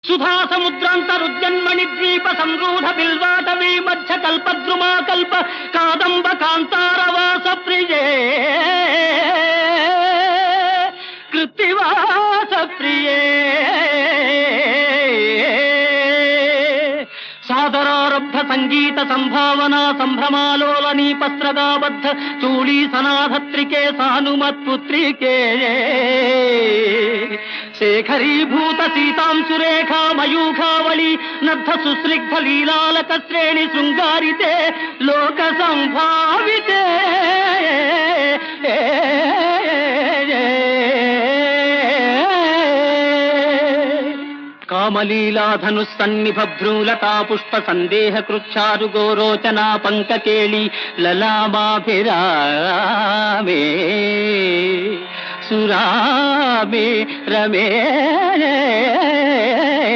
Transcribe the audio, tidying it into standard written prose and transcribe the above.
సుధా సముద్రాంతరుద్యన్మణి ద్వీప సంరూఢ బిల్వాటవీ మధ్య కల్పద్రుమా కల్ప కాదంబ కాంతారవాస ప్రియే కృత్తివాస ప్రియే సాదరారబ్ధ సంగీత సంభావనా సంభ్రమాలోలనీ పస్త్రగాబద్ధ చూళీ సనాధత్రికే సానుమత్పుత్రికే శేఖరీభూత సీతాంశురేఖా మయూఖావళి నద్ధ సుస్నిగ్ధ లీలాలక శ్రేణి శృంగారితే లోక సంభావితే కామలీలాధను సన్నిభ భ్రూలతా పుష్ప సందేహ కృచ్ఛారు గోరోచనా పంకకేళి లలామాభిరామే సురామే రమే